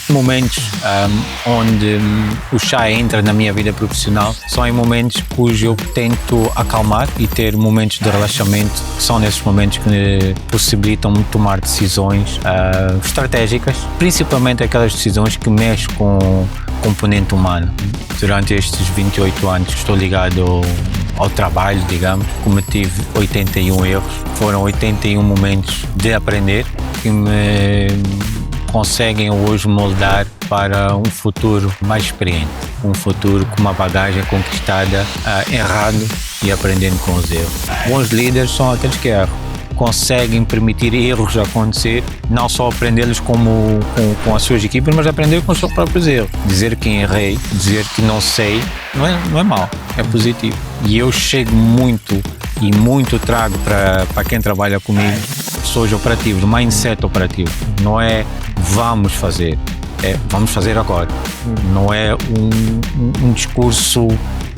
Momentos onde o chá entra na minha vida profissional são em momentos cujo eu tento acalmar e ter momentos de relaxamento, que são nesses momentos que me possibilitam-me tomar decisões estratégicas, principalmente aquelas decisões que mexem com o componente humano. Durante estes 28 anos que estou ligado ao trabalho, digamos, cometi 81 erros. Foram 81 momentos de aprender que me conseguem hoje moldar para um futuro mais experiente, um futuro com uma bagagem conquistada errando e aprendendo com os erros. Bons líderes são aqueles que erram, conseguem permitir erros acontecer, não só aprendê-los com as suas equipas, mas aprender com os seus próprios erros. Dizer que errei, dizer que não sei, não é mau, é positivo. E eu chego muito trago para quem trabalha comigo pessoas operativas, o mindset operativo. Não é vamos fazer, é vamos fazer agora. Não é um discurso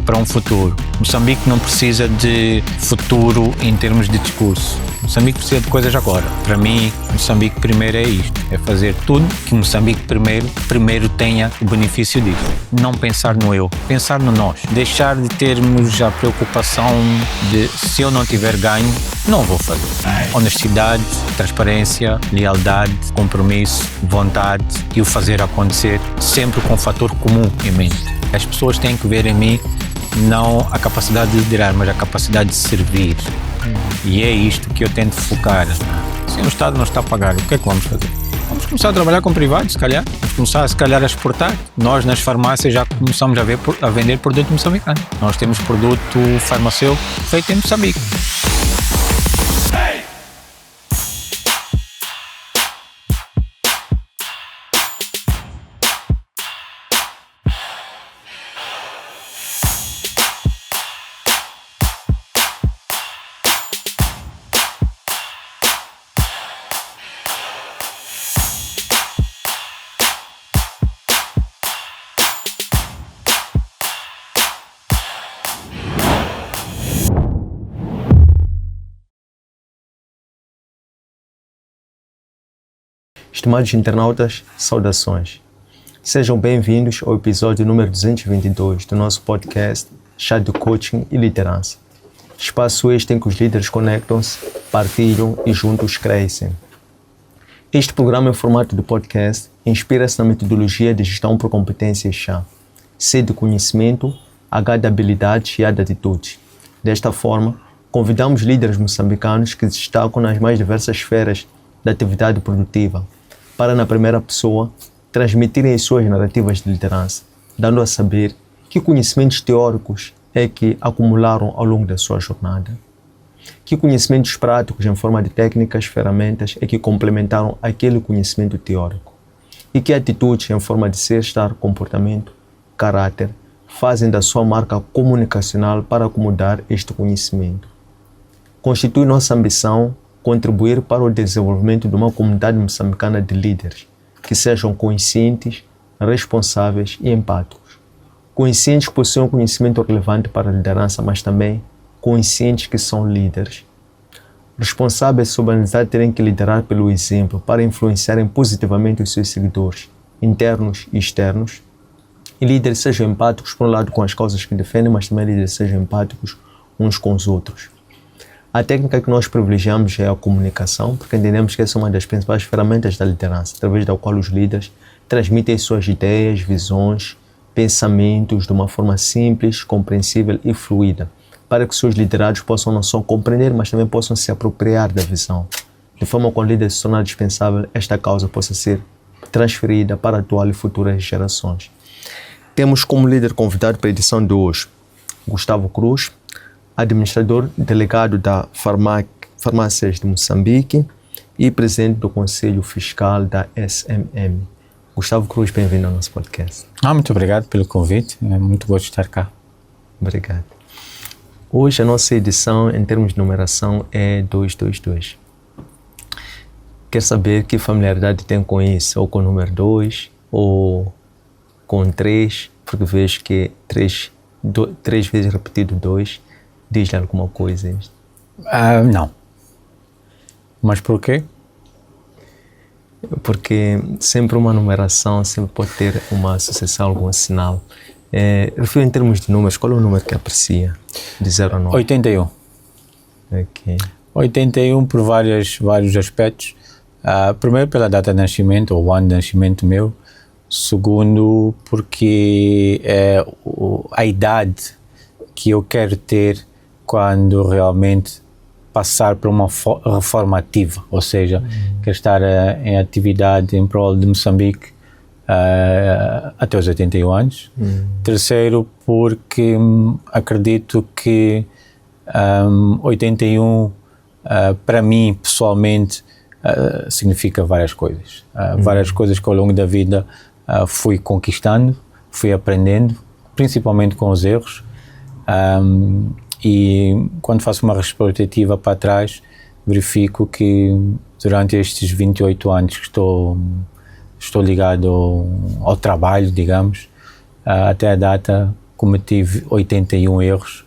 para um futuro. Moçambique não precisa de futuro em termos de discurso. Moçambique precisa de coisas agora. Para mim, Moçambique primeiro é isto. É fazer tudo que Moçambique primeiro tenha o benefício disso. Não pensar no eu, pensar no nós. Deixar de termos a preocupação de se eu não tiver ganho, não vou fazer. Honestidade, transparência, lealdade, compromisso, vontade e o fazer acontecer, sempre com um fator comum em mente. As pessoas têm que ver em mim não a capacidade de liderar, mas a capacidade de servir. E é isto que eu tento focar. Se o Estado não está a pagar, o que é que vamos fazer? Vamos começar a trabalhar com privados, se calhar. Vamos começar, se calhar, a exportar. Nós, nas farmácias, já começamos a vender produto moçambicano. Nós temos produto farmacêutico feito em Moçambique. Estimados internautas, saudações. Sejam bem-vindos ao episódio número 222 do nosso podcast Chá de Coaching e Liderança. Espaço este em que os líderes conectam-se, partilham e juntos crescem. Este programa em formato de podcast inspira-se na metodologia de gestão por competências chá, C de conhecimento, H de habilidades e A de atitude. Desta forma, convidamos líderes moçambicanos que se destacam nas mais diversas esferas da atividade produtiva, para, na primeira pessoa, transmitirem as suas narrativas de liderança, dando a saber que conhecimentos teóricos é que acumularam ao longo da sua jornada, que conhecimentos práticos em forma de técnicas, ferramentas é que complementaram aquele conhecimento teórico, e que atitudes em forma de ser, estar, comportamento, caráter, fazem da sua marca comunicacional para acomodar este conhecimento. Constitui nossa ambição contribuir para o desenvolvimento de uma comunidade moçambicana de líderes que sejam conscientes, responsáveis e empáticos. Conscientes que possuem um conhecimento relevante para a liderança, mas também conscientes que são líderes. Responsáveis sobre a necessidade de terem que liderar pelo exemplo para influenciarem positivamente os seus seguidores, internos e externos. E líderes sejam empáticos, por um lado, com as causas que defendem, mas também líderes sejam empáticos uns com os outros. A técnica que nós privilegiamos é a comunicação, porque entendemos que essa é uma das principais ferramentas da liderança, através da qual os líderes transmitem suas ideias, visões, pensamentos de uma forma simples, compreensível e fluida, para que seus liderados possam não só compreender, mas também possam se apropriar da visão, de forma que quando o líder se tornar dispensável, esta causa possa ser transferida para a atual e futuras gerações. Temos como líder convidado para a edição de hoje Gustavo Cruz, administrador delegado da Farmácias de Moçambique e presidente do Conselho Fiscal da SMM. Gustavo Cruz, bem-vindo ao nosso podcast. Muito obrigado pelo convite, é muito bom estar cá. Obrigado. Hoje a nossa edição, em termos de numeração, é 222. Quer saber que familiaridade tem com isso? Ou com o número 2, ou com 3, porque vejo que 3 vezes repetido 2, diz-lhe alguma coisa? Não. Mas por quê? Porque sempre uma numeração sempre pode ter uma associação, algum sinal. Refiro em termos de números, qual é o número que aprecia de 0 a 9? 81. Ok. 81 por vários aspectos. Primeiro pela data de nascimento, ou o ano de nascimento meu. Segundo, porque é a idade que eu quero ter quando realmente passar por uma reforma ativa, ou seja, quero estar em atividade em prol de Moçambique até os 81 anos. Terceiro, porque acredito que 81 para mim pessoalmente significa várias coisas. Várias coisas que ao longo da vida fui conquistando, fui aprendendo, principalmente com os erros. E quando faço uma retrospectiva para trás, verifico que durante estes 28 anos que estou ligado ao trabalho, digamos, até a data cometi 81 erros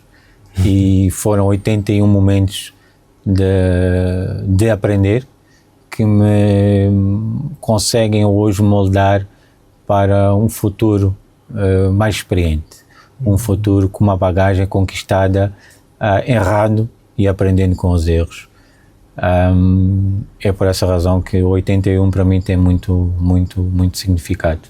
e foram 81 momentos de aprender que me conseguem hoje moldar para um futuro mais experiente, um futuro com uma bagagem conquistada errando e aprendendo com os erros. É por essa razão que o 81 para mim tem muito significado.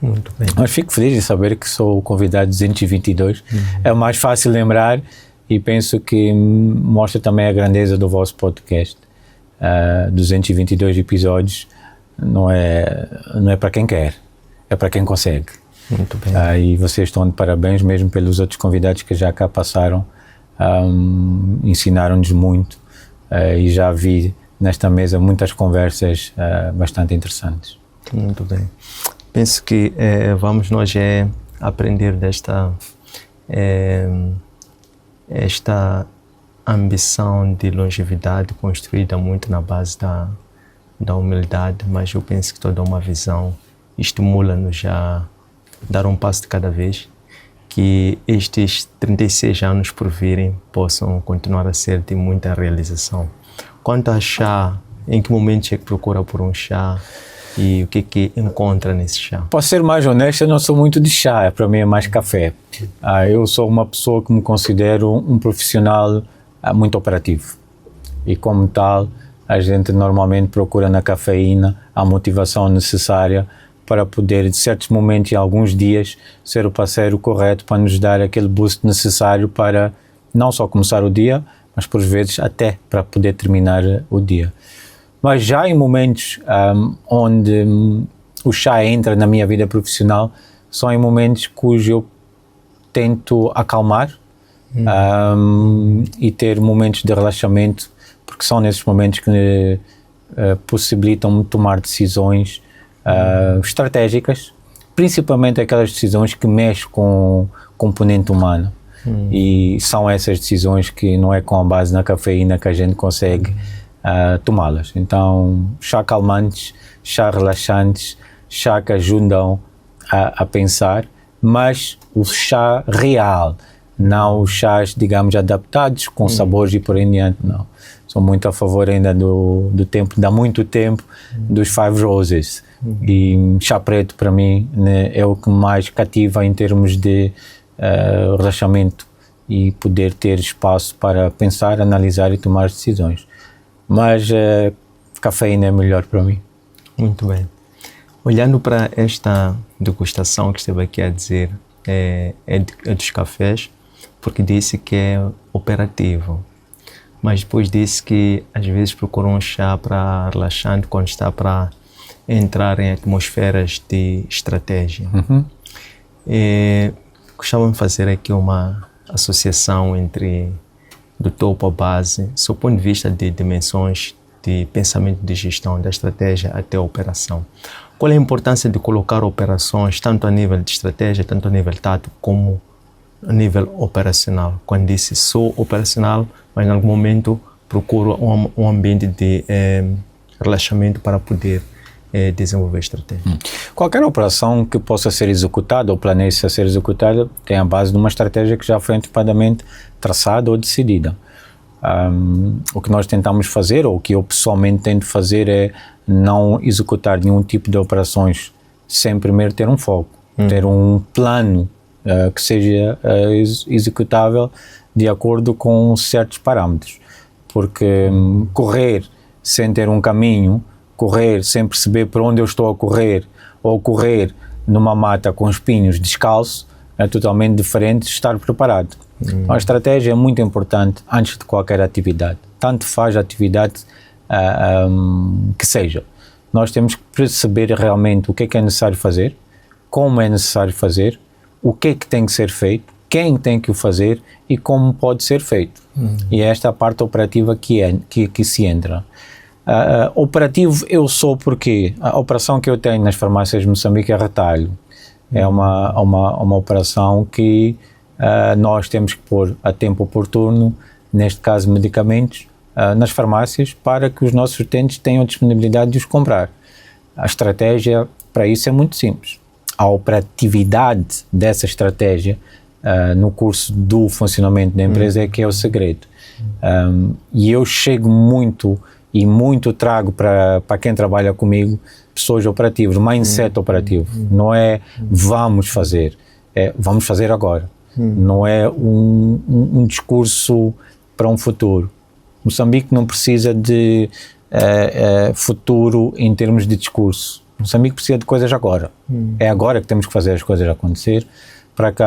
Muito bem. Mas fico feliz de saber que sou o convidado 222. É mais fácil lembrar e penso que mostra também a grandeza do vosso podcast. 222 episódios não é para quem quer, é para quem consegue. Muito bem. E vocês estão de parabéns mesmo pelos outros convidados que já cá passaram. Ensinaram-nos muito e já vi nesta mesa muitas conversas bastante interessantes. Muito bem. Penso que vamos nós aprender desta esta ambição de longevidade construída muito na base da humildade, mas eu penso que toda uma visão estimula-nos a dar um passo de cada vez, que estes 36 anos por virem possam continuar a ser de muita realização. Quanto a chá, em que momento é que procura por um chá e o que encontra nesse chá? Posso ser mais honesto, eu não sou muito de chá, para mim é mais café. Eu sou uma pessoa que me considero um profissional muito operativo e como tal a gente normalmente procura na cafeína a motivação necessária para poder, de certos momentos e alguns dias, ser o parceiro correto para nos dar aquele boost necessário para não só começar o dia, mas por vezes até para poder terminar o dia. Mas já em momentos onde o chá entra na minha vida profissional, são em momentos cujo eu tento acalmar e ter momentos de relaxamento, porque são nesses momentos que possibilitam-me tomar decisões estratégicas, principalmente aquelas decisões que mexem com o componente humano. E são essas decisões que não é com a base na cafeína que a gente consegue tomá-las. Então, chá calmantes, chá relaxantes, chá que ajudam a pensar, mas o chá real, não os chás, digamos, adaptados com sabores e por aí diante, não. Sou muito a favor ainda do tempo, de há muito tempo, dos Five Roses. E chá preto, para mim, né, é o que mais cativa em termos de relaxamento e poder ter espaço para pensar, analisar e tomar decisões. Mas cafeína é melhor para mim. Muito bem. Olhando para esta degustação que esteve aqui a dizer, é dos cafés, porque disse que é operativo, mas depois disse que às vezes procura um chá para relaxante quando está para entrar em atmosferas de estratégia. Gostava de fazer aqui uma associação entre do topo à base, do ponto de vista de dimensões de pensamento de gestão, da estratégia até a operação. Qual é a importância de colocar operações tanto a nível de estratégia, tanto a nível tático, como a nível operacional? Quando disse sou operacional, mas em algum momento procuro um ambiente de relaxamento para poder desenvolver estratégia. Qualquer operação que possa ser executada ou planeje ser executada tem a base de uma estratégia que já foi antecipadamente traçada ou decidida. O que nós tentamos fazer, ou o que eu pessoalmente tento fazer, é não executar nenhum tipo de operações sem primeiro ter um foco, ter um plano que seja executável de acordo com certos parâmetros, porque correr sem ter um caminho, correr sem perceber por onde eu estou a correr, ou correr numa mata com espinhos descalço, é totalmente diferente de estar preparado. A estratégia é muito importante antes de qualquer atividade, tanto faz a atividade que seja. Nós temos que perceber realmente o que é necessário fazer, como é necessário fazer, o que é que tem que ser feito, quem tem que o fazer e como pode ser feito. E é esta a parte operativa que se entra. Operativo eu sou porque a operação que eu tenho nas farmácias de Moçambique é retalho. É uma operação que nós temos que pôr a tempo oportuno, neste caso medicamentos, nas farmácias, para que os nossos utentes tenham disponibilidade de os comprar. A estratégia para isso é muito simples. A operatividade dessa estratégia no curso do funcionamento da empresa é que é o segredo. E eu chego muito trago para quem trabalha comigo pessoas operativas, mindset operativo. Não é vamos fazer, é vamos fazer agora. Não é um discurso para um futuro. Moçambique não precisa de futuro em termos de discurso. Moçambique precisa de coisas agora. É agora que temos que fazer as coisas acontecer para que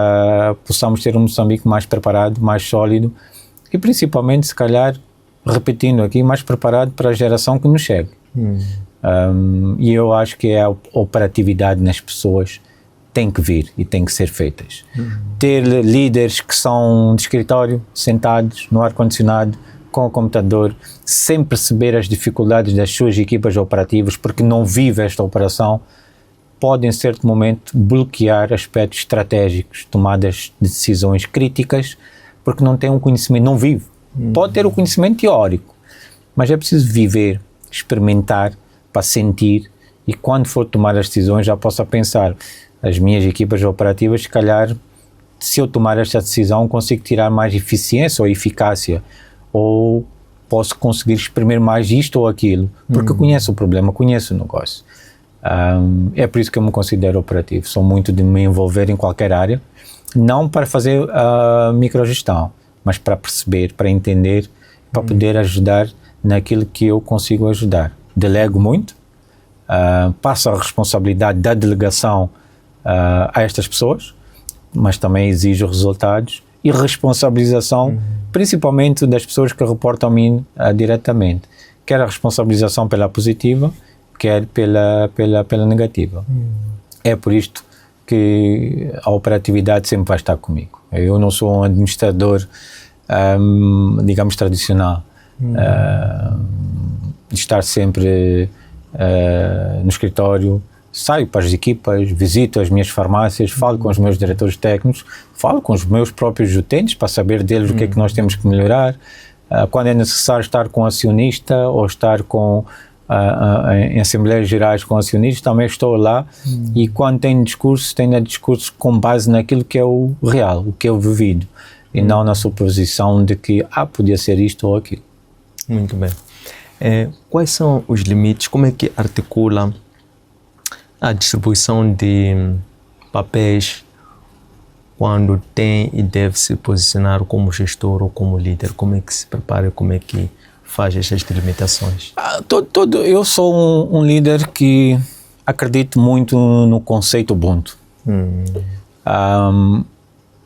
possamos ter um Moçambique mais preparado, mais sólido e principalmente, se calhar, repetindo aqui, mais preparado para a geração que nos chega. E eu acho que a operatividade nas pessoas tem que vir e tem que ser feitas. Ter líderes que são de escritório, sentados no ar-condicionado, com o computador, sem perceber as dificuldades das suas equipas operativas, porque não vive esta operação, pode em certo momento bloquear aspectos estratégicos, tomadas de decisões críticas, porque não tem um conhecimento, não vive. Pode ter o conhecimento teórico, mas é preciso viver, experimentar, para sentir, e quando for tomar as decisões já possa pensar, as minhas equipas operativas, se calhar, se eu tomar esta decisão, consigo tirar mais eficiência ou eficácia, ou posso conseguir exprimir mais isto ou aquilo, porque eu conheço o problema, conheço o negócio. É por isso que eu me considero operativo. Sou muito de me envolver em qualquer área, não para fazer a microgestão, mas para perceber, para entender, para poder ajudar naquilo que eu consigo ajudar. Delego muito, passo a responsabilidade da delegação a estas pessoas, mas também exijo resultados e responsabilização, principalmente das pessoas que reportam a mim diretamente, quer a responsabilização pela positiva, quer pela negativa. É por isto que a operatividade sempre vai estar comigo. Eu não sou um administrador, digamos, tradicional, de estar sempre no escritório. Saio para as equipas, visito as minhas farmácias, falo com os meus diretores técnicos, falo com os meus próprios utentes para saber deles o que é que nós temos que melhorar. Quando é necessário estar com acionista ou estar em assembleias gerais com acionistas, também estou lá. E quando tenho discurso com base naquilo que é o real, o que é o vivido, e não na suposição de que podia ser isto ou aquilo. Muito bem. Quais são os limites? Como é que articula a distribuição de papéis quando tem e deve se posicionar como gestor ou como líder? Como é que se prepara, como é que faz estas delimitações? Eu sou um líder que acredito muito no conceito Ubuntu.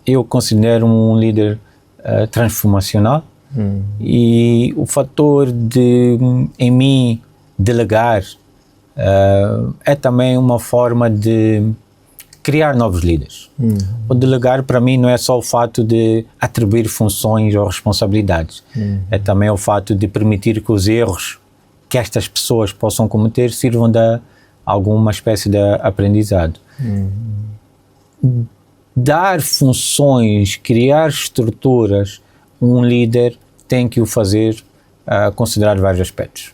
Eu considero um líder transformacional e o fator de, em mim, delegar é também uma forma de criar novos líderes. O delegar para mim não é só o fato de atribuir funções ou responsabilidades, é também o fato de permitir que os erros que estas pessoas possam cometer sirvam de alguma espécie de aprendizado. Dar funções, criar estruturas, um líder tem que o fazer considerar vários aspectos.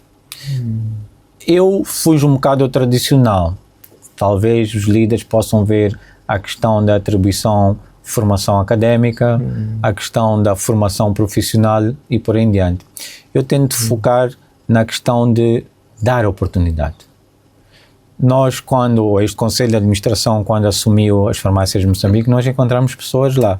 Eu fujo um bocado ao tradicional. Talvez os líderes possam ver a questão da atribuição de formação académica, a questão da formação profissional e por aí em diante. Eu tento focar na questão de dar oportunidade. Nós, este Conselho de Administração, quando assumiu as farmácias de Moçambique, nós encontramos pessoas lá.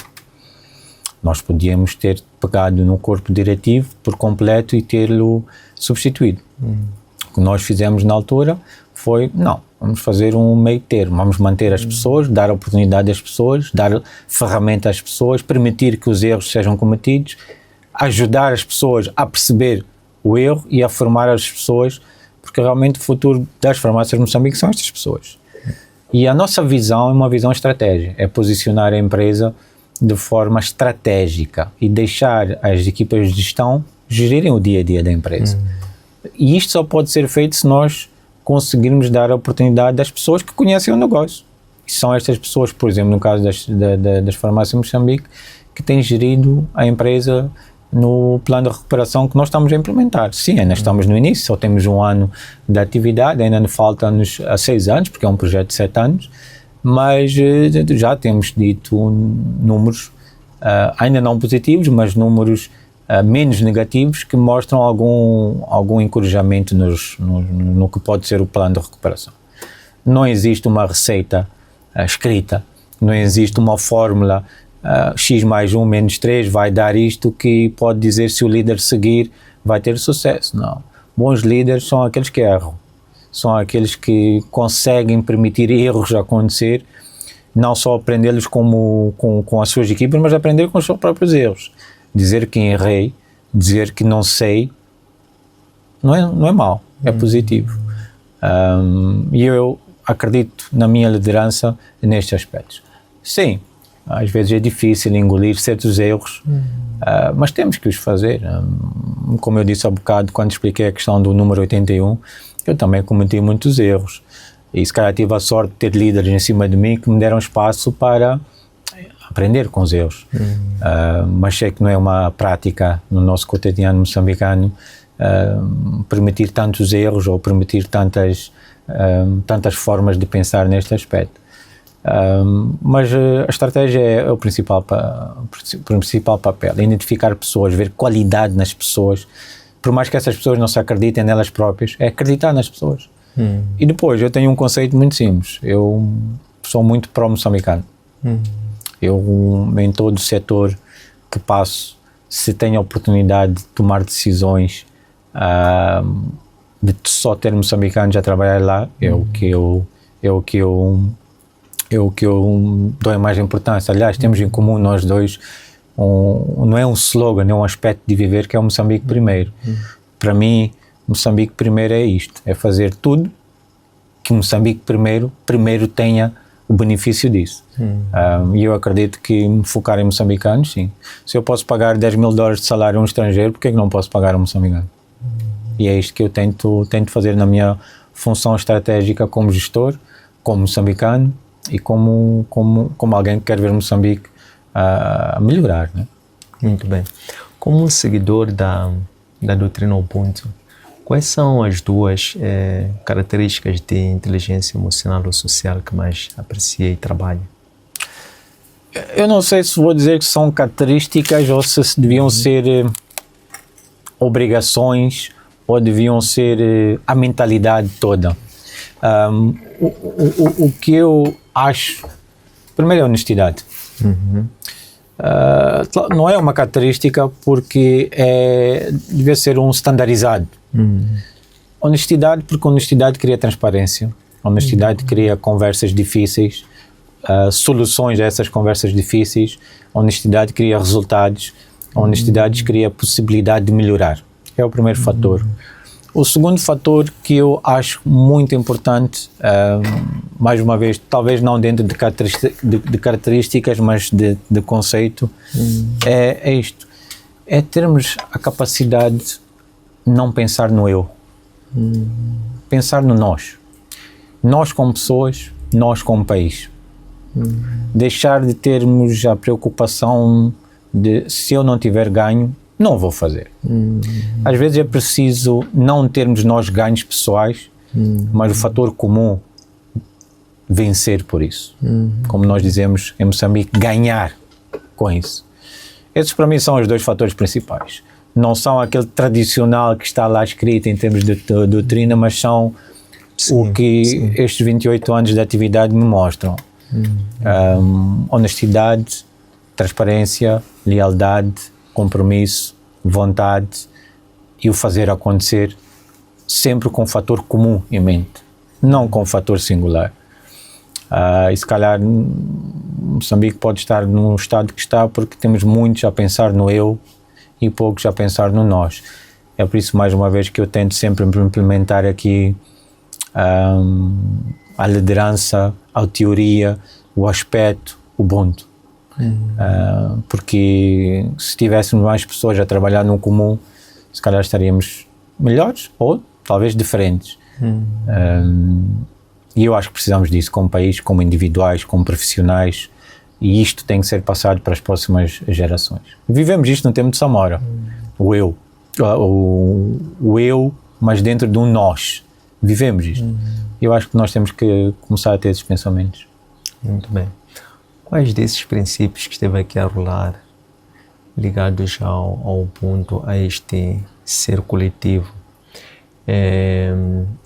Nós podíamos ter pegado no corpo diretivo por completo e tê-lo substituído. O que nós fizemos na altura foi, não, vamos fazer um meio termo, vamos manter as pessoas, dar oportunidade às pessoas, dar ferramenta às pessoas, permitir que os erros sejam cometidos, ajudar as pessoas a perceber o erro e a formar as pessoas, porque realmente o futuro das farmácias de Moçambique são estas pessoas. E a nossa visão é uma visão estratégica, é posicionar a empresa de forma estratégica e deixar as equipas de gestão gerirem o dia a dia da empresa. E isto só pode ser feito se nós conseguirmos dar a oportunidade às pessoas que conhecem o negócio. E são estas pessoas, por exemplo, no caso das farmácias de Moçambique, que têm gerido a empresa no plano de recuperação que nós estamos a implementar. Sim, ainda estamos no início, só temos 1 ano de atividade, ainda nos falta-nos a 6 anos, porque é um projeto de 7 anos, mas já temos dito números, ainda não positivos, mas números menos negativos, que mostram algum encorajamento no que pode ser o plano de recuperação. Não existe uma receita escrita, não existe uma fórmula x mais 1 menos 3 vai dar isto que pode dizer se o líder seguir vai ter sucesso. Não. Bons líderes são aqueles que erram, são aqueles que conseguem permitir erros acontecer, não só aprendê-los com as suas equipes, mas aprender com os seus próprios erros. Dizer que errei, dizer que não sei, não é mau, é positivo. E eu acredito na minha liderança nestes aspectos. Sim, às vezes é difícil engolir certos erros, mas temos que os fazer. Como eu disse há bocado, quando expliquei a questão do número 81, eu também cometi muitos erros. E se calhar tive a sorte de ter líderes em cima de mim que me deram espaço para aprender com os erros. Mas sei que não é uma prática no nosso cotidiano moçambicano permitir tantos erros ou permitir tantas formas de pensar neste aspecto. Mas a estratégia é o principal papel, identificar pessoas, ver qualidade nas pessoas, por mais que essas pessoas não se acreditem nelas próprias, é acreditar nas pessoas. E depois eu tenho um conceito muito simples, eu sou muito pró-moçambicano. Eu, em todo o setor que passo, se tenho a oportunidade de tomar decisões, de só ter moçambicanos a trabalhar lá, é o que eu dou mais importância. Aliás, temos em comum nós dois, não é um slogan, é um aspecto de viver que é o Moçambique primeiro. Para mim, Moçambique primeiro é isto, é fazer tudo que Moçambique primeiro tenha o benefício disso. E eu acredito que me focar em moçambicanos, sim. Se eu posso pagar $10 mil de salário a um estrangeiro, por que não posso pagar a um moçambicano? E é isto que eu tento fazer na minha função estratégica como gestor, como moçambicano e como alguém que quer ver Moçambique a melhorar, né? Muito bem. Como um seguidor da doutrina Ubuntu, quais são as 2 características de inteligência emocional ou social que mais aprecia e trabalha? Eu não sei se vou dizer que são características ou se deviam ser obrigações ou deviam ser a mentalidade toda. O que eu acho, primeiro é honestidade. Não é uma característica porque deve ser um standardizado. Honestidade, porque honestidade cria transparência, honestidade cria conversas difíceis, soluções a essas conversas difíceis, honestidade cria resultados, honestidade cria possibilidade de melhorar. É o primeiro fator. O segundo fator que eu acho muito importante, mais uma vez, talvez não dentro de características, mas de conceito, é isto. É termos a capacidade de não pensar no eu. Pensar no nós. Nós como pessoas, nós como país. Deixar de termos a preocupação de se eu não tiver ganho, não vou fazer. Às vezes é preciso não termos nós ganhos pessoais, mas o fator comum vencer por isso. Como nós dizemos em Moçambique, ganhar com isso. Esses para mim são os 2 fatores principais. não são aquele tradicional que está lá escrito em termos de doutrina, mas são o que estes 28 anos de atividade me mostram. Honestidade, transparência, lealdade, compromisso, vontade e o fazer acontecer sempre com um fator comum em mente, não com um fator singular. E se calhar Moçambique pode estar num estado que está porque temos muitos a pensar no eu e poucos a pensar no nós. É por isso, mais uma vez, que eu tento sempre implementar aqui a liderança, a teoria, o aspecto, o Ubuntu. Porque se tivéssemos mais pessoas a trabalhar no comum, se calhar estaríamos melhores ou talvez diferentes. E eu acho que precisamos disso como país, como individuais, como profissionais, e isto tem que ser passado para as próximas gerações. Vivemos isto no tempo de Samora, o eu, mas dentro de um nós. Vivemos isto. Eu acho que nós temos que começar a ter esses pensamentos. Muito bem. Quais desses princípios que esteve aqui a rolar, ligados ao ponto, a este ser coletivo,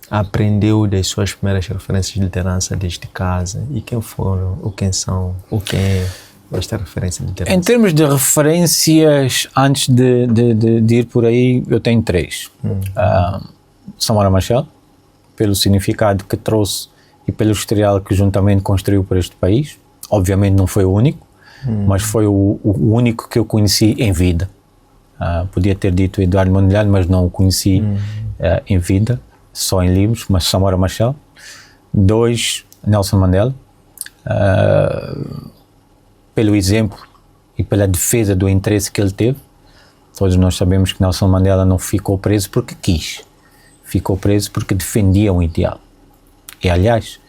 aprendeu das suas primeiras referências de liderança desde casa? E quem foram, ou quem são, ou quem é esta referência de liderança? Em termos de referências, antes de ir por aí, eu tenho 3. Samora Machel, pelo significado que trouxe e pelo historial que juntamente construiu para este país. Obviamente não foi o único, mas foi o único que eu conheci em vida. Podia ter dito Eduardo Mondlane, mas não o conheci em vida, só em livros, mas Samora Machel. 2, Nelson Mandela, pelo exemplo e pela defesa do interesse que ele teve. Todos nós sabemos que Nelson Mandela não ficou preso porque quis, ficou preso porque defendia um ideal. E, aliás,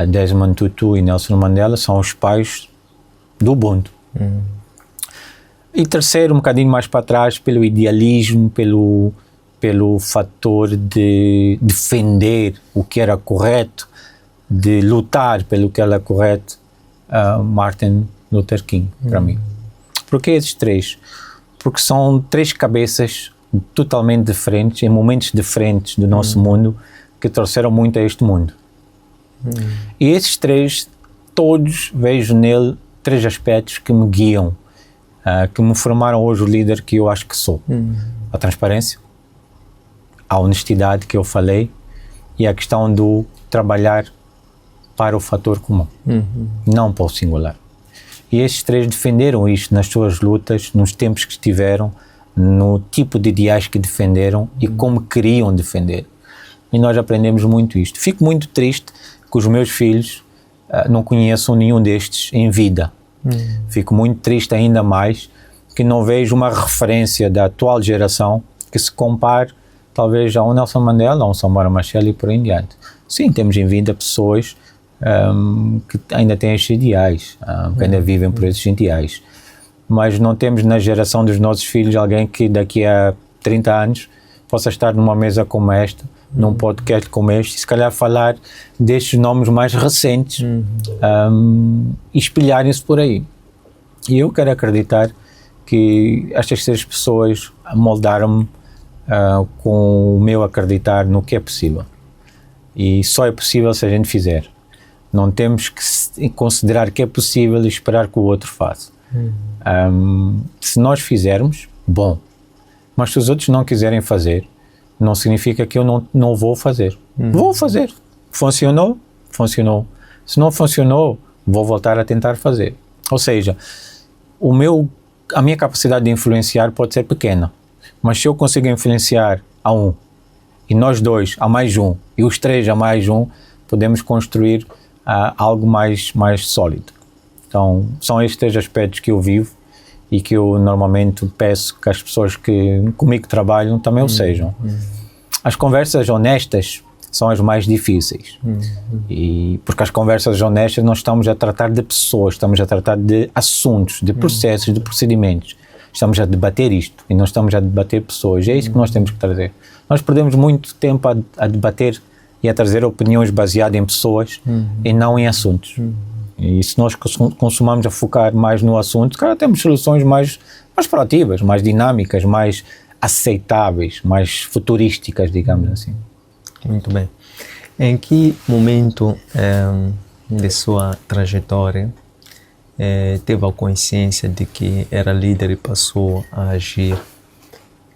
Desmond Tutu e Nelson Mandela são os pais do Ubuntu. E 3, um bocadinho mais para trás, pelo idealismo, pelo fator de defender o que era correto, de lutar pelo que era correto, Martin Luther King, para mim. Por que esses 3? Porque são 3 cabeças totalmente diferentes, em momentos diferentes do nosso mundo, que trouxeram muito a este mundo. E esses 3, todos vejo nele 3 aspectos que me guiam, que me formaram hoje o líder que eu acho que sou. A transparência, a honestidade que eu falei e a questão do trabalhar para o fator comum, não para o singular. E esses 3 defenderam isto nas suas lutas, nos tempos que estiveram, no tipo de ideais que defenderam e como queriam defender. E nós aprendemos muito isto. Fico muito triste que os meus filhos não conheçam nenhum destes em vida. Fico muito triste ainda mais que não vejo uma referência da atual geração que se compare talvez a um Nelson Mandela, a um Samora Machel e por aí em diante. Sim, temos em vida pessoas que ainda têm esses ideais, que ainda vivem por esses ideais. Mas não temos na geração dos nossos filhos alguém que daqui a 30 anos possa estar numa mesa como esta, num podcast como este, e se calhar falar destes nomes mais recentes e espelharem-se por aí. E eu quero acreditar que estas 3 pessoas moldaram-me com o meu acreditar no que é possível. E só é possível se a gente fizer. Não temos que considerar que é possível e esperar que o outro faça. Se nós fizermos, bom. Mas se os outros não quiserem fazer, não significa que eu não vou fazer. Vou fazer. Funcionou? Funcionou. Se não funcionou, vou voltar a tentar fazer. Ou seja, a minha capacidade de influenciar pode ser pequena, mas se eu consigo influenciar a 1, e nós 2 a mais 1, e os 3 a mais 1, podemos construir algo mais sólido. Então, são estes 3 aspectos que eu vivo e que eu normalmente peço que as pessoas que comigo trabalham também o sejam. As conversas honestas são as mais difíceis. E porque as conversas honestas não estamos a tratar de pessoas, estamos a tratar de assuntos, de processos, de procedimentos. Estamos a debater isto e não estamos a debater pessoas. É isso que nós temos que trazer. Nós perdemos muito tempo a debater e a trazer opiniões baseadas em pessoas e não em assuntos. E se nós consumamos a focar mais no assunto, cara, temos soluções mais proativas, mais dinâmicas, mais aceitáveis, mais futurísticas, digamos assim. Muito bem. Em que momento de sua trajetória teve a consciência de que era líder e passou a agir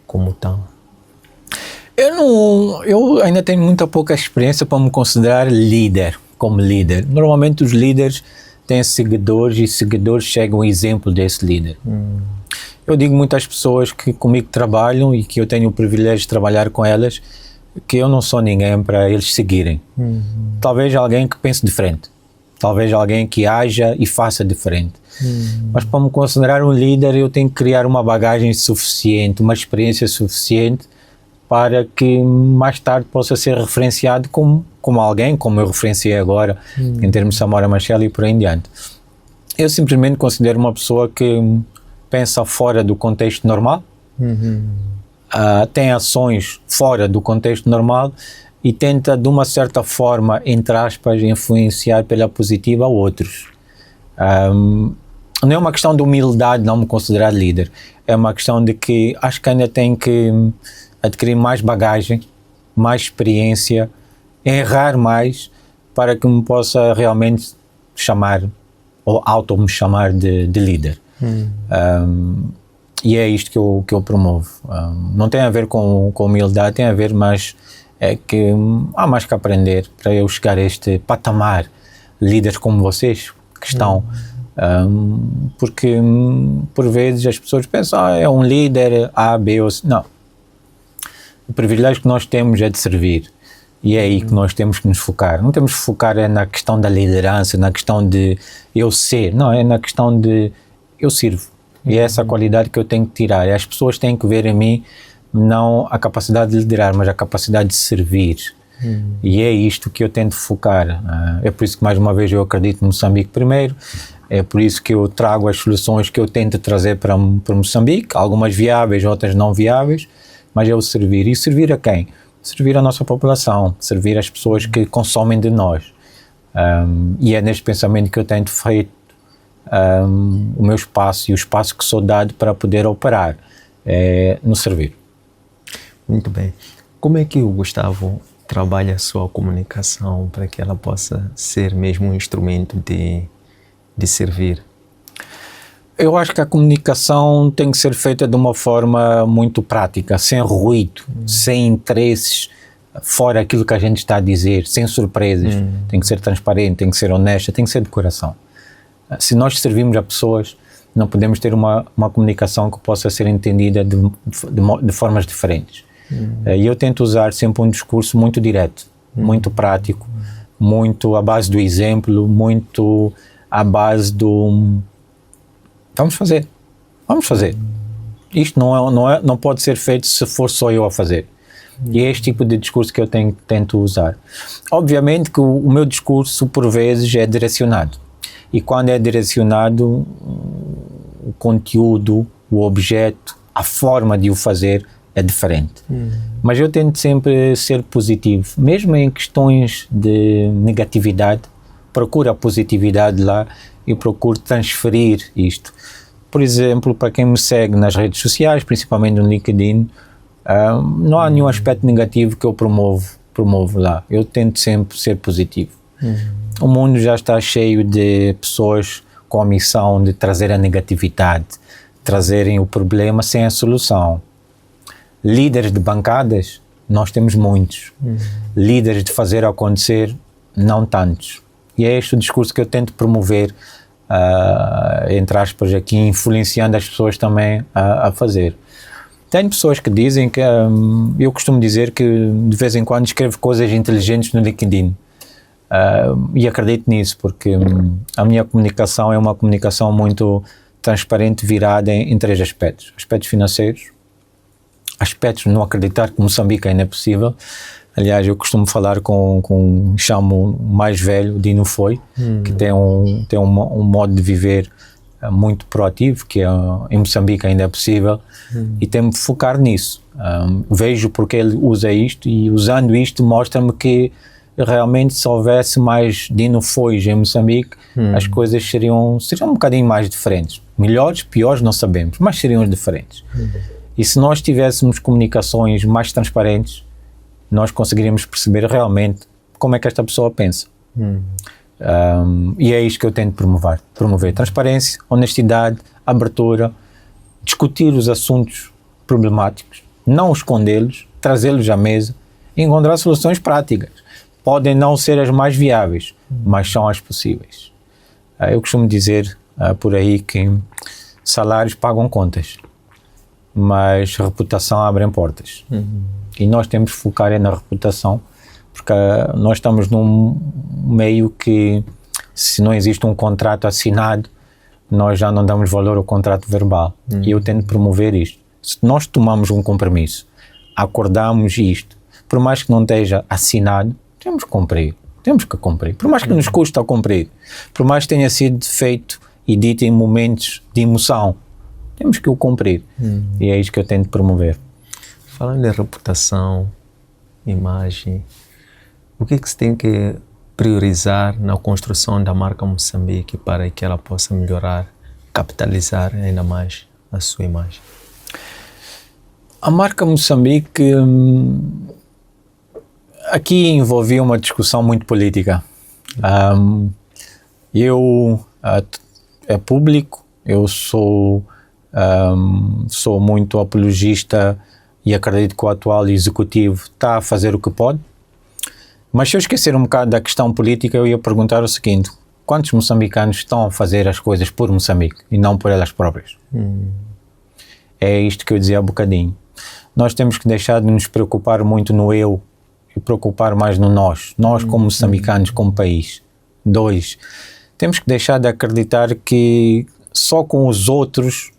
como tal? Eu ainda tenho muita pouca experiência para me considerar líder, como líder. Normalmente os líderes têm seguidores e seguidores seguem o exemplo desse líder. Eu digo muitas pessoas que comigo trabalham e que eu tenho o privilégio de trabalhar com elas, que eu não sou ninguém para eles seguirem. Talvez alguém que pense diferente, talvez alguém que haja e faça diferente. Mas para me considerar um líder eu tenho que criar uma bagagem suficiente, uma experiência suficiente para que mais tarde possa ser referenciado como alguém, como eu referenciei agora, em termos de Samora Machel e por aí em diante. Eu simplesmente considero uma pessoa que pensa fora do contexto normal, tem ações fora do contexto normal e tenta, de uma certa forma, entre aspas, influenciar pela positiva a outros. Não é uma questão de humildade não me considerar líder, é uma questão de que acho que ainda tenho que adquirir mais bagagem, mais experiência, errar mais para que me possa realmente chamar ou auto-me chamar de líder. E é isto que eu promovo. Não tem a ver com humildade, tem a ver mais que há mais que aprender para eu chegar a este patamar. Líderes como vocês que estão, porque por vezes as pessoas pensam é um líder A, B ou C. Não. O privilégio que nós temos é de servir e é aí que nós temos que nos focar. Não temos que focar na questão da liderança, na questão de eu ser, não, é na questão de eu sirvo. E é essa a qualidade que eu tenho que tirar. E as pessoas têm que ver em mim não a capacidade de liderar, mas a capacidade de servir. E é isto que eu tento focar. É por isso que mais uma vez eu acredito no Moçambique primeiro, é por isso que eu trago as soluções que eu tento trazer para Moçambique, algumas viáveis, outras não viáveis, mas é o servir. E servir a quem? Servir a nossa população, servir as pessoas que consomem de nós. E é neste pensamento que eu tento feito o meu espaço e o espaço que sou dado para poder operar no servir. Muito bem. Como é que o Gustavo trabalha a sua comunicação para que ela possa ser mesmo um instrumento de servir? Eu acho que a comunicação tem que ser feita de uma forma muito prática, sem ruído, sem interesses fora aquilo que a gente está a dizer, sem surpresas. Tem que ser transparente, tem que ser honesta, tem que ser de coração. Se nós servimos a pessoas, não podemos ter uma comunicação que possa ser entendida de formas diferentes. E eu tento usar sempre um discurso muito direto, muito prático, muito à base do exemplo, muito à base do vamos fazer. Isto não pode ser feito se for só eu a fazer. E é este tipo de discurso que eu tento usar. Obviamente que o meu discurso, por vezes, é direcionado. E quando é direcionado, o conteúdo, o objeto, a forma de o fazer é diferente. Mas eu tento sempre ser positivo. Mesmo em questões de negatividade, procuro a positividade lá e procuro transferir isto. Por exemplo, para quem me segue nas redes sociais, principalmente no LinkedIn, não há nenhum aspecto negativo que eu promovo lá. Eu tento sempre ser positivo. O mundo já está cheio de pessoas com a missão de trazer a negatividade, trazerem o problema sem a solução. Líderes de bancadas, nós temos muitos. Líderes de fazer acontecer, não tantos. E é este o discurso que eu tento promover, entre aspas aqui, influenciando as pessoas também a fazer. Tem pessoas que dizem que, eu costumo dizer que de vez em quando escrevo coisas inteligentes no LinkedIn. E acredito nisso, porque a minha comunicação é uma comunicação muito transparente, virada em 3 aspectos. Aspectos financeiros, aspectos de não acreditar que Moçambique ainda é possível. Aliás, eu costumo falar chamo o mais velho, Dino Foi, que tem um modo de viver muito proativo, que em Moçambique ainda é possível, e temo focar nisso. Vejo porque ele usa isto, e usando isto mostra-me que realmente se houvesse mais Dino Foi em Moçambique, as coisas seriam um bocadinho mais diferentes. Melhores, piores, não sabemos, mas seriam diferentes. E se nós tivéssemos comunicações mais transparentes, nós conseguiríamos perceber realmente como é que esta pessoa pensa. E é isto que eu tento promover transparência, honestidade, abertura, discutir os assuntos problemáticos, não escondê-los, trazê-los à mesa e encontrar soluções práticas. Podem não ser as mais viáveis, mas são as possíveis. Eu costumo dizer por aí que salários pagam contas, mas reputação abre portas. E nós temos que focar na reputação, porque nós estamos num meio que, se não existe um contrato assinado, nós já não damos valor ao contrato verbal. E eu tento promover isto. Se nós tomamos um compromisso, acordamos isto, por mais que não esteja assinado, temos que cumprir. Por mais que nos custe a cumprir, por mais que tenha sido feito e dito em momentos de emoção, temos que o cumprir. E é isso que eu tento promover. Falando em reputação, imagem, o que se tem que priorizar na construção da marca Moçambique para que ela possa melhorar, capitalizar ainda mais a sua imagem? A marca Moçambique aqui envolvia uma discussão muito política. É público, eu sou muito apologista e acredito que o atual executivo está a fazer o que pode. Mas se eu esquecer um bocado da questão política, eu ia perguntar o seguinte: quantos moçambicanos estão a fazer as coisas por Moçambique e não por elas próprias? É isto que eu dizia há bocadinho. Nós temos que deixar de nos preocupar muito no eu e preocupar mais no nós. Nós como moçambicanos, como país. 2, temos que deixar de acreditar que só com os outros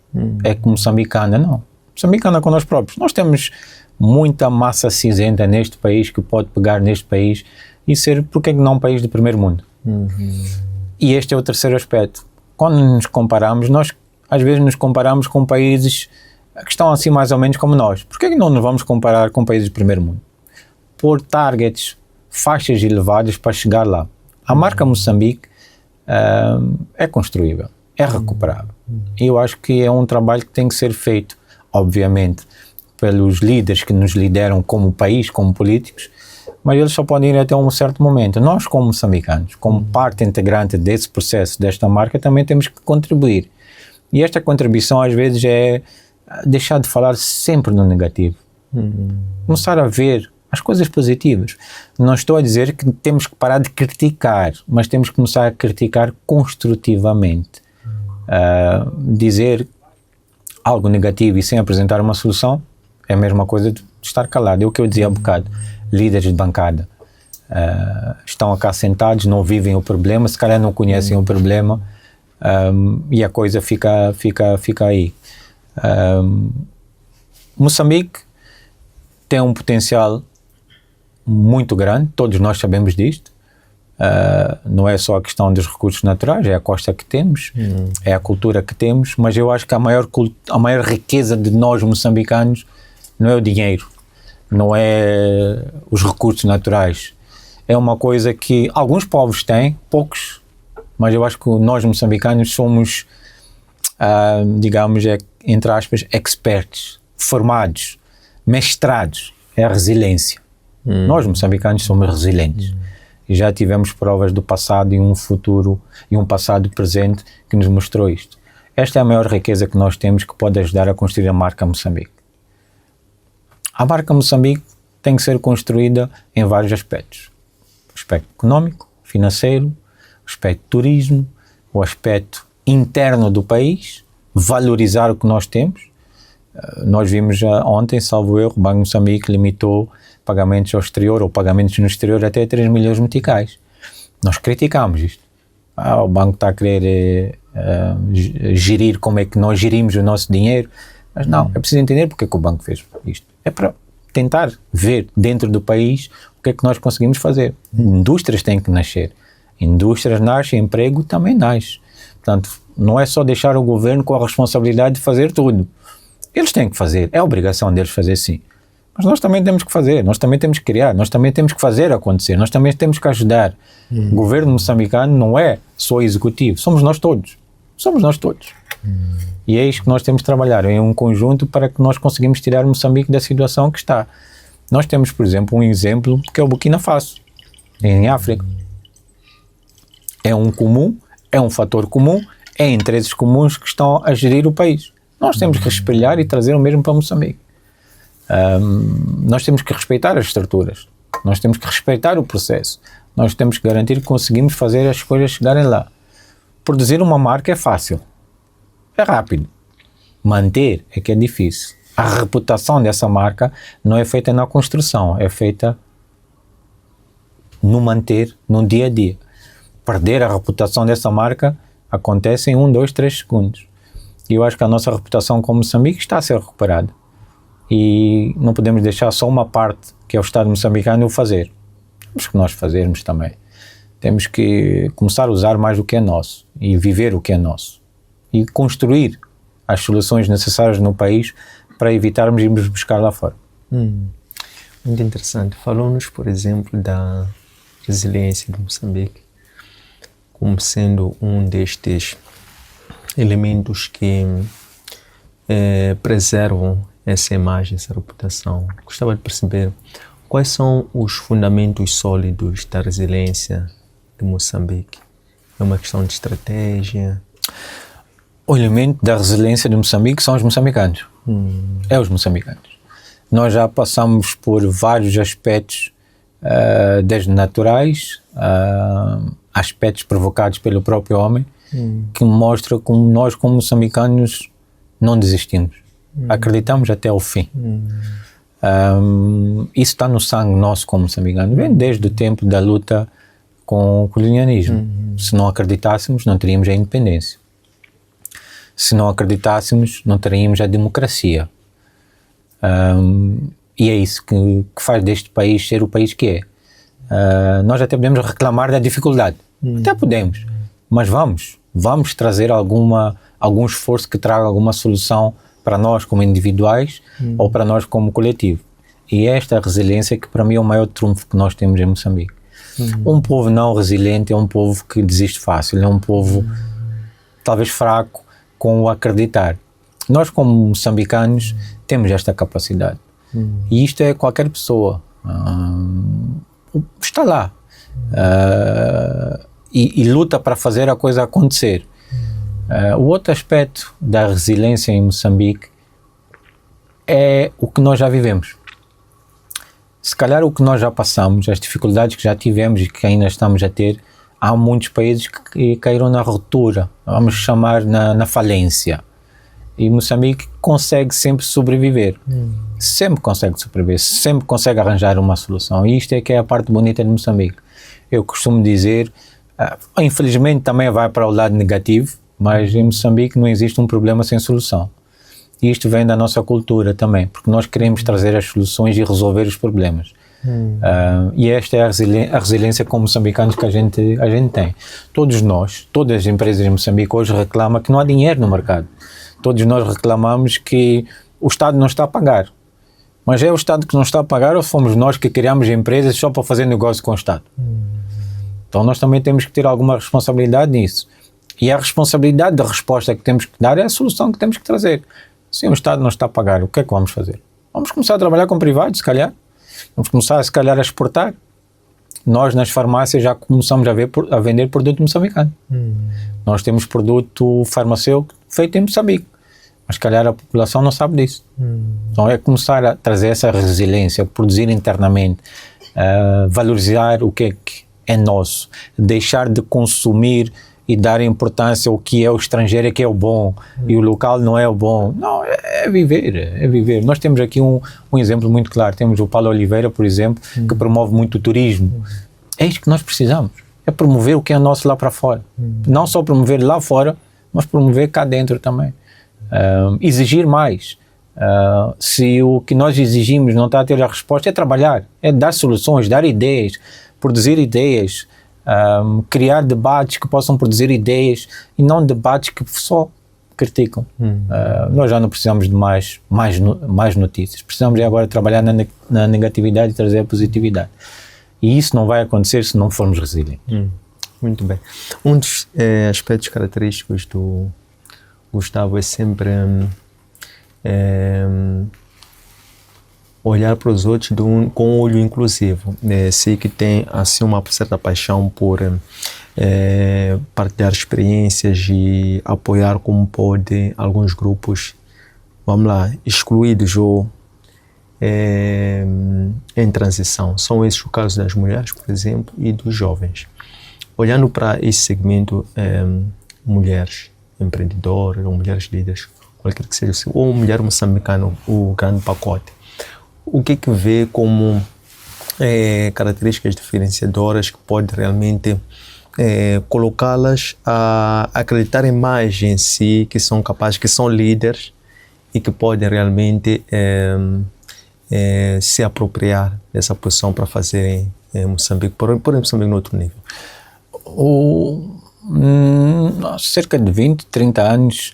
é que Moçambique anda. Não. Moçambique anda com nós próprios. Nós temos muita massa cinzenta neste país que pode pegar neste país e ser, porque é que não, um país de primeiro mundo? E este é o terceiro aspecto. Quando nos comparamos, nós às vezes nos comparamos com países que estão assim mais ou menos como nós. Por que é que não nos vamos comparar com países de primeiro mundo? Por targets, faixas elevadas para chegar lá. A marca Moçambique é construível, é recuperável. E eu acho que é um trabalho que tem que ser feito, obviamente, pelos líderes que nos lideram como país, como políticos, mas eles só podem ir até um certo momento. Nós, como moçambicanos, como parte integrante desse processo, desta marca, também temos que contribuir. E esta contribuição, às vezes, é deixar de falar sempre no negativo. Começar a ver as coisas positivas. Não estou a dizer que temos que parar de criticar, mas temos que começar a criticar construtivamente. Dizer algo negativo e sem apresentar uma solução é a mesma coisa de estar calado. É o que eu dizia há bocado. Líderes de bancada estão cá sentados, não vivem o problema, se calhar não conhecem o problema, e a coisa fica aí. Moçambique tem um potencial muito grande, todos nós sabemos disto. Não é só a questão dos recursos naturais, é a costa que temos, é a cultura que temos, mas eu acho que a maior riqueza de nós moçambicanos não é o dinheiro, não é os recursos naturais, é uma coisa que alguns povos têm, poucos, mas eu acho que nós moçambicanos somos, digamos, entre aspas, experts, formados, mestrados, é a resiliência. Nós moçambicanos somos resilientes. E já tivemos provas do passado e um futuro e um passado presente que nos mostrou isto. Esta é a maior riqueza que nós temos, que pode ajudar a construir a marca Moçambique. A marca Moçambique tem que ser construída em vários aspectos. O aspecto económico, financeiro, o aspecto turismo, o aspecto interno do país, valorizar o que nós temos. Nós vimos já ontem, salvo erro, o Banco Moçambique limitou pagamentos ao exterior ou pagamentos no exterior até 3 milhões meticais. Nós criticámos isto. O banco está a querer gerir como é que nós gerimos o nosso dinheiro, mas não, é preciso entender porque é que o banco fez isto. É para tentar ver dentro do país o que é que nós conseguimos fazer. Indústrias têm que nascer. Indústrias nascem, emprego também nasce. Portanto, não é só deixar o governo com a responsabilidade de fazer tudo. Eles têm que fazer, é a obrigação deles fazer, sim. Mas nós também temos que fazer, nós também temos que criar, nós também temos que fazer acontecer, nós também temos que ajudar. O governo moçambicano não é só executivo, somos nós todos. Somos nós todos. E é isso que nós temos de trabalhar, em um conjunto, para que nós conseguimos tirar Moçambique da situação que está. Nós temos, por exemplo, um exemplo que é o Burkina Faso, em África. É um comum, é um fator comum, é interesses comuns que estão a gerir o país. Nós temos que espelhar e trazer o mesmo para Moçambique. Nós temos que respeitar as estruturas, nós temos que respeitar o processo, nós temos que garantir que conseguimos fazer as coisas chegarem lá. Produzir uma marca é fácil, é rápido. Manter é que é difícil. A reputação dessa marca não é feita na construção, é feita no manter, no dia a dia. Perder a reputação dessa marca acontece em 1, 2, 3 segundos. E eu acho que a nossa reputação como Moçambique está a ser recuperada. E não podemos deixar só uma parte, que é o Estado moçambicano, o fazer. Temos que nós fazermos também. Temos que começar a usar mais o que é nosso e viver o que é nosso. E construir as soluções necessárias no país para evitarmos irmos buscar lá fora. Muito interessante. Falou-nos, por exemplo, da resiliência de Moçambique como sendo um destes elementos que preservam essa imagem, essa reputação. Gostava de perceber quais são os fundamentos sólidos da resiliência de Moçambique. É uma questão de estratégia? O elemento da resiliência de Moçambique são os moçambicanos. É os moçambicanos. Nós já passamos por vários aspectos, desde naturais, aspectos provocados pelo próprio homem, que mostra como nós, como moçambicanos, não desistimos. Acreditamos até ao fim. Isso está no sangue nosso como moçambicanos. Vem desde o tempo da luta com o colonialismo. Se não acreditássemos, não teríamos a independência. Se não acreditássemos, não teríamos a democracia. E é isso que faz deste país ser o país que é. Nós até podemos reclamar da dificuldade. Até podemos. Mas vamos trazer algum esforço que traga alguma solução para nós como individuais ou para nós como coletivo. E esta resiliência que para mim é o maior trunfo que nós temos em Moçambique. Um povo não resiliente é um povo que desiste fácil, é um povo talvez fraco com o acreditar. Nós como moçambicanos temos esta capacidade. E isto é qualquer pessoa. Está lá. E luta para fazer a coisa acontecer. O outro aspecto da resiliência em Moçambique é o que nós já vivemos. Se calhar o que nós já passamos, as dificuldades que já tivemos e que ainda estamos a ter, há muitos países que caíram na ruptura, vamos chamar na falência. E Moçambique consegue sempre sobreviver. Sempre consegue sobreviver, sempre consegue arranjar uma solução. E isto é que é a parte bonita de Moçambique. Eu costumo dizer, infelizmente também vai para o lado negativo, mas em Moçambique não existe um problema sem solução. E isto vem da nossa cultura também, porque nós queremos trazer as soluções e resolver os problemas. E esta é a resiliência como moçambicanos que a gente tem. Todos nós, todas as empresas em Moçambique hoje reclamam que não há dinheiro no mercado. Todos nós reclamamos que o Estado não está a pagar. Mas é o Estado que não está a pagar ou fomos nós que criamos empresas só para fazer negócio com o Estado? Então nós também temos que ter alguma responsabilidade nisso. E a responsabilidade da resposta que temos que dar é a solução que temos que trazer. Se o Estado não está a pagar, o que é que vamos fazer? Vamos começar a trabalhar com privados, se calhar. Vamos começar, se calhar, a exportar. Nós, nas farmácias, já começamos a vender produto moçambicano. Nós temos produto farmacêutico feito em Moçambique. Mas, se calhar, a população não sabe disso. Então, é começar a trazer essa resiliência, produzir internamente, valorizar o que é nosso, deixar de consumir e dar importância ao que é o estrangeiro, é que é o bom, e o local não é o bom. Não, é viver. Nós temos aqui um exemplo muito claro. Temos o Paulo Oliveira, por exemplo, que promove muito o turismo. É isto que nós precisamos. É promover o que é nosso lá para fora. Não só promover lá fora, mas promover cá dentro também. Exigir mais. Se o que nós exigimos não está a ter a resposta, é trabalhar, é dar soluções, dar ideias, produzir ideias, criar debates que possam produzir ideias e não debates que só criticam. Nós já não precisamos de mais notícias, precisamos de agora trabalhar na negatividade e trazer a positividade. E isso não vai acontecer se não formos resilientes. Muito bem. Um dos aspectos característicos do Gustavo, é sempre olhar para os outros com um olho inclusivo. Sei que tem assim uma certa paixão por partilhar experiências e apoiar como pode alguns grupos, vamos lá, excluídos ou em transição. São esses o caso das mulheres, por exemplo, e dos jovens. Olhando para esse segmento, mulheres empreendedoras ou mulheres líderes, qualquer que seja, ou mulher moçambicana, o grande pacote, o que vê como características diferenciadoras que pode realmente colocá-las a acreditarem mais em si, que são capazes, que são líderes e que podem realmente se apropriar dessa posição para fazerem Moçambique, por exemplo, Moçambique no outro nível? Há cerca de 20, 30 anos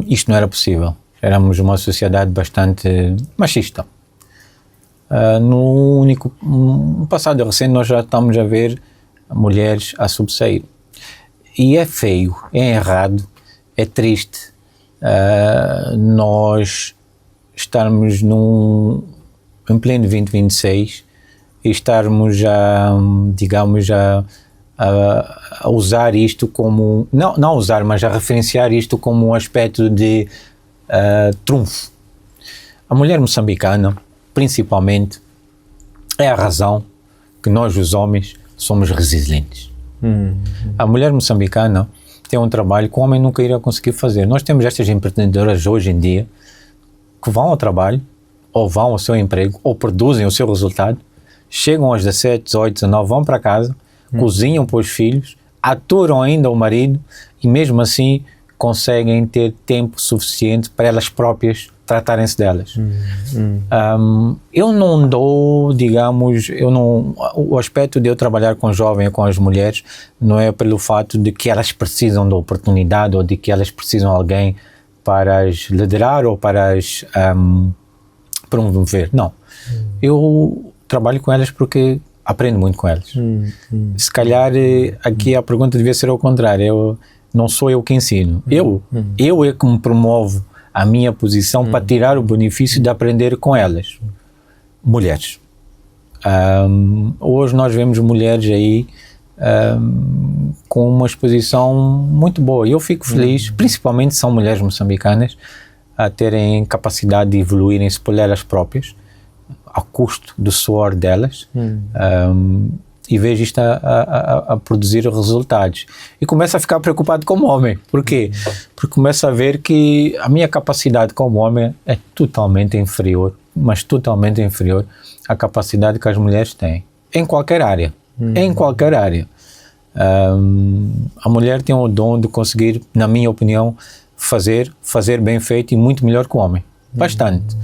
isto não era possível. Éramos uma sociedade bastante machista. No passado recente nós já estamos a ver mulheres a sobressair. E é feio, é errado, é triste nós estarmos em pleno 2026 e estarmos a usar isto como, não usar, mas a referenciar isto como um aspecto de trunfo. A mulher moçambicana, principalmente, é a razão que nós, os homens, somos resilientes. A mulher moçambicana tem um trabalho que o homem nunca irá conseguir fazer. Nós temos estas empreendedoras hoje em dia que vão ao trabalho, ou vão ao seu emprego, ou produzem o seu resultado, chegam às 17, 18, 19, vão para casa, cozinham para os filhos, aturam ainda o marido e mesmo assim conseguem ter tempo suficiente para elas próprias tratarem-se delas. Eu não dou, o aspecto de eu trabalhar com jovens e com as mulheres não é pelo fato de que elas precisam de oportunidade ou de que elas precisam de alguém para as liderar ou para as promover. Não. Eu trabalho com elas porque aprendo muito com elas. Se calhar aqui a pergunta devia ser ao contrário. Não sou eu que ensino. Eu é que me promovo a minha posição para tirar o benefício de aprender com elas. Mulheres. Hoje nós vemos mulheres aí com uma exposição muito boa. E eu fico feliz, principalmente são mulheres moçambicanas, a terem capacidade de evoluírem-se por elas próprias, ao custo do suor delas, e vejo isto a produzir resultados. E começo a ficar preocupado como homem. Por quê? Porque começo a ver que a minha capacidade como homem é totalmente inferior, mas totalmente inferior à capacidade que as mulheres têm. Em qualquer área. Em qualquer área. A mulher tem o dom de conseguir, na minha opinião, fazer bem feito e muito melhor que o homem. Bastante.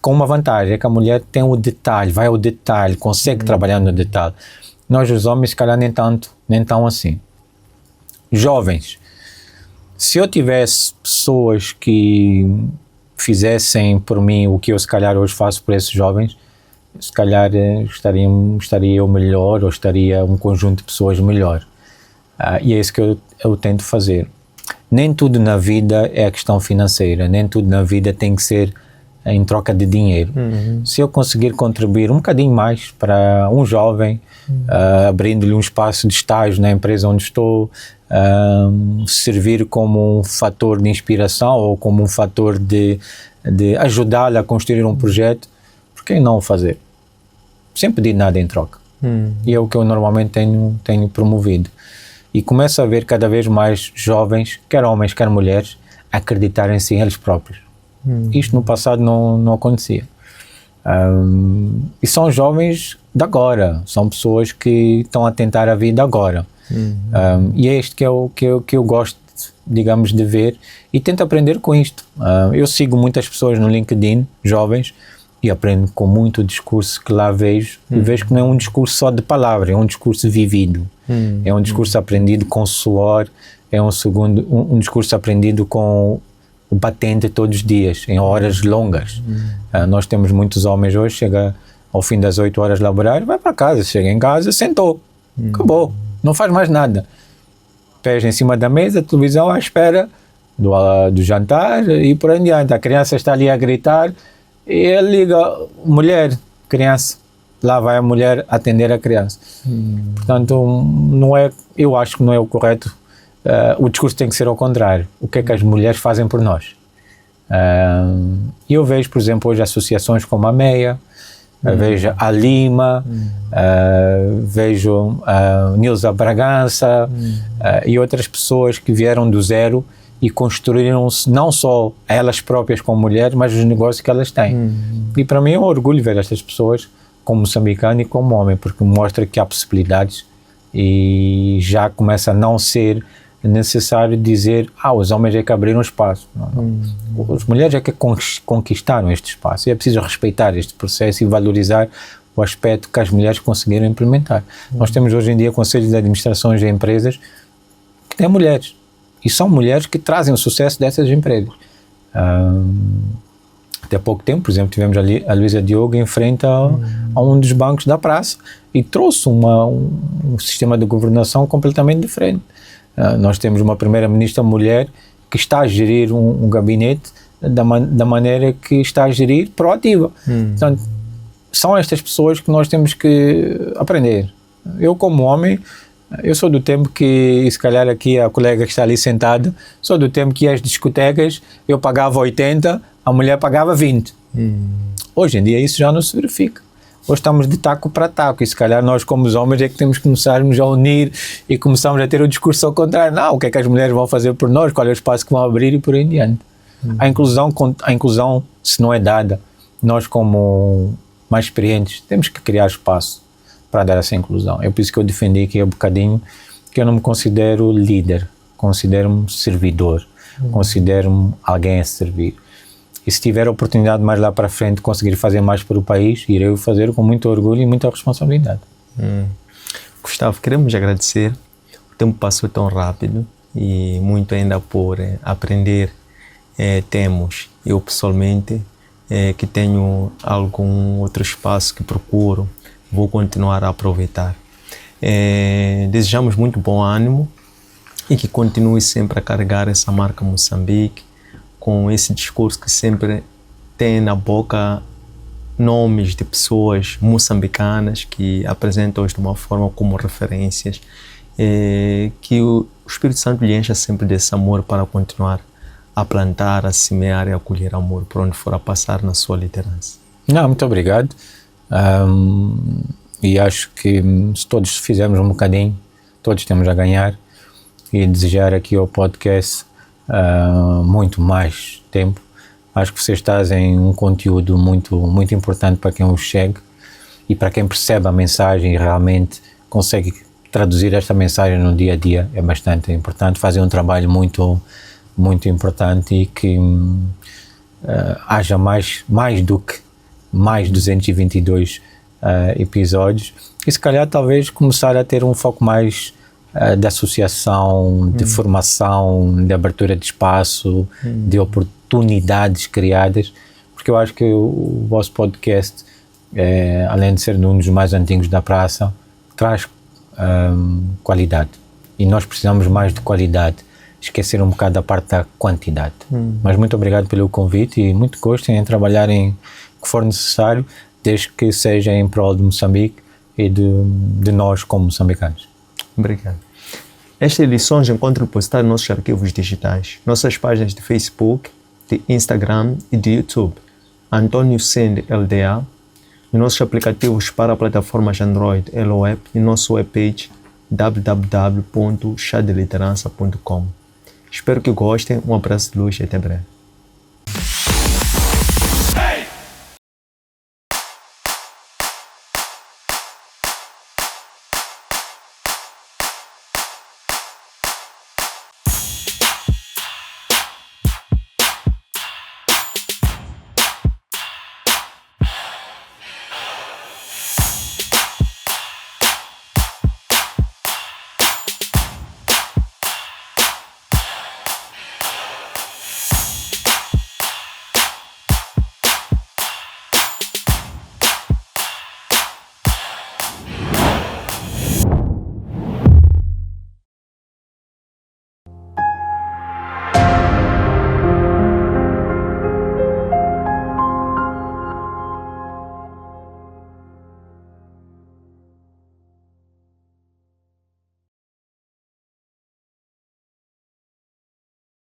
Com uma vantagem, é que a mulher tem o detalhe, vai ao detalhe, consegue trabalhar no detalhe. Nós, os homens, se calhar nem tão assim. Jovens, se eu tivesse pessoas que fizessem por mim o que eu se calhar hoje faço por esses jovens, se calhar estaria eu melhor, ou estaria um conjunto de pessoas melhor. E é isso que eu tento fazer. Nem tudo na vida é a questão financeira, nem tudo na vida tem que ser em troca de dinheiro. Se eu conseguir contribuir um bocadinho mais para um jovem, abrindo-lhe um espaço de estágio na empresa onde estou, servir como um fator de inspiração ou como um fator de ajudá-lo a construir um projeto, por que não o fazer? Sem pedir nada em troca. E é o que eu normalmente tenho promovido. E começo a ver cada vez mais jovens, quer homens, quer mulheres, acreditarem-se em eles próprios. Isto no passado não acontecia. E são jovens de agora, são pessoas que estão a tentar a vida agora. E é isto que eu gosto, digamos, de ver e tento aprender com isto. Eu sigo muitas pessoas no LinkedIn, jovens, e aprendo com muito discurso que lá vejo, e vejo que não é um discurso só de palavra, é um discurso vivido, é um discurso aprendido com suor, é um discurso aprendido com o batente todos os dias, em horas longas. Nós temos muitos homens hoje, chega ao fim das 8 horas laborais, vai para casa, chega em casa, sentou, acabou, não faz mais nada. pés em cima da mesa, a televisão à espera do jantar e por aí em diante. A criança está ali a gritar e ele liga, mulher, criança, lá vai a mulher atender a criança. Portanto, eu acho que não é o correto. O discurso tem que ser ao contrário. O que é que as mulheres fazem por nós? Eu vejo, por exemplo, hoje associações como a MEIA, vejo a Lima, vejo a Nilza Bragança e outras pessoas que vieram do zero e construíram-se não só elas próprias como mulheres, mas os negócios que elas têm. E para mim é um orgulho ver estas pessoas como moçambicano e como homem, porque mostra que há possibilidades e já começa a não ser necessário dizer os homens é que abriram espaço. Não. As mulheres é que conquistaram este espaço e é preciso respeitar este processo e valorizar o aspecto que as mulheres conseguiram implementar. Nós temos hoje em dia conselhos de administrações de empresas que têm mulheres e são mulheres que trazem o sucesso dessas empresas. Até pouco tempo, por exemplo, tivemos ali a Luísa Diogo em frente a um dos bancos da praça e trouxe um sistema de governação completamente diferente. Nós temos uma primeira-ministra mulher que está a gerir um gabinete da maneira que está a gerir proativa. Portanto, são estas pessoas que nós temos que aprender. Eu, como homem, eu sou do tempo que, e se calhar aqui a colega que está ali sentada, sou do tempo que as discotecas eu pagava 80, a mulher pagava 20. Hoje em dia isso já não se verifica. Hoje estamos de taco para taco e se calhar nós como os homens é que temos que começarmos a unir e começamos a ter o discurso ao contrário. Não, o que é que as mulheres vão fazer por nós, qual é o espaço que vão abrir e por aí em diante. A inclusão, se não é dada, nós como mais experientes temos que criar espaço para dar essa inclusão. É por isso que eu defendi aqui um bocadinho que eu não me considero líder, considero-me servidor, considero-me alguém a servir. E se tiver a oportunidade mais lá para frente de conseguir fazer mais para o país, irei o fazer com muito orgulho e muita responsabilidade. Gustavo, queremos agradecer. O tempo passou tão rápido e muito ainda por aprender temos. Eu pessoalmente, que tenho algum outro espaço que procuro, vou continuar a aproveitar. Desejamos muito bom ânimo e que continue sempre a carregar essa marca Moçambique, com esse discurso que sempre tem na boca nomes de pessoas moçambicanas que apresentam-os de uma forma como referências, que o Espírito Santo lhe encha sempre desse amor para continuar a plantar, a semear e a colher amor por onde for a passar na sua liderança. Não, muito obrigado. E acho que se todos fizermos um bocadinho, todos temos a ganhar, e desejar aqui ao podcast muito mais tempo. Acho que vocês trazem um conteúdo muito, muito importante para quem o chegue e para quem percebe a mensagem e realmente consegue traduzir esta mensagem no dia a dia. É bastante importante, fazer um trabalho muito, muito importante e que haja mais do que mais 222 episódios e se calhar talvez começar a ter um foco mais de associação, de formação, de abertura de espaço, de oportunidades criadas, porque eu acho que o vosso podcast, além de ser um dos mais antigos da praça, traz qualidade e nós precisamos mais de qualidade, esquecer um bocado da parte da quantidade. Mas muito obrigado pelo convite e muito gosto em trabalhar em que for necessário, desde que seja em prol de Moçambique e de nós como moçambicanos. Obrigado. Estas edições encontram postado nossos arquivos digitais, nossas páginas de Facebook, de Instagram e de YouTube, António Sende LDA, e nossos aplicativos para plataformas Android, LOAP e nosso webpage www.chadeliderança.com. Espero que gostem, um abraço de luz e até breve.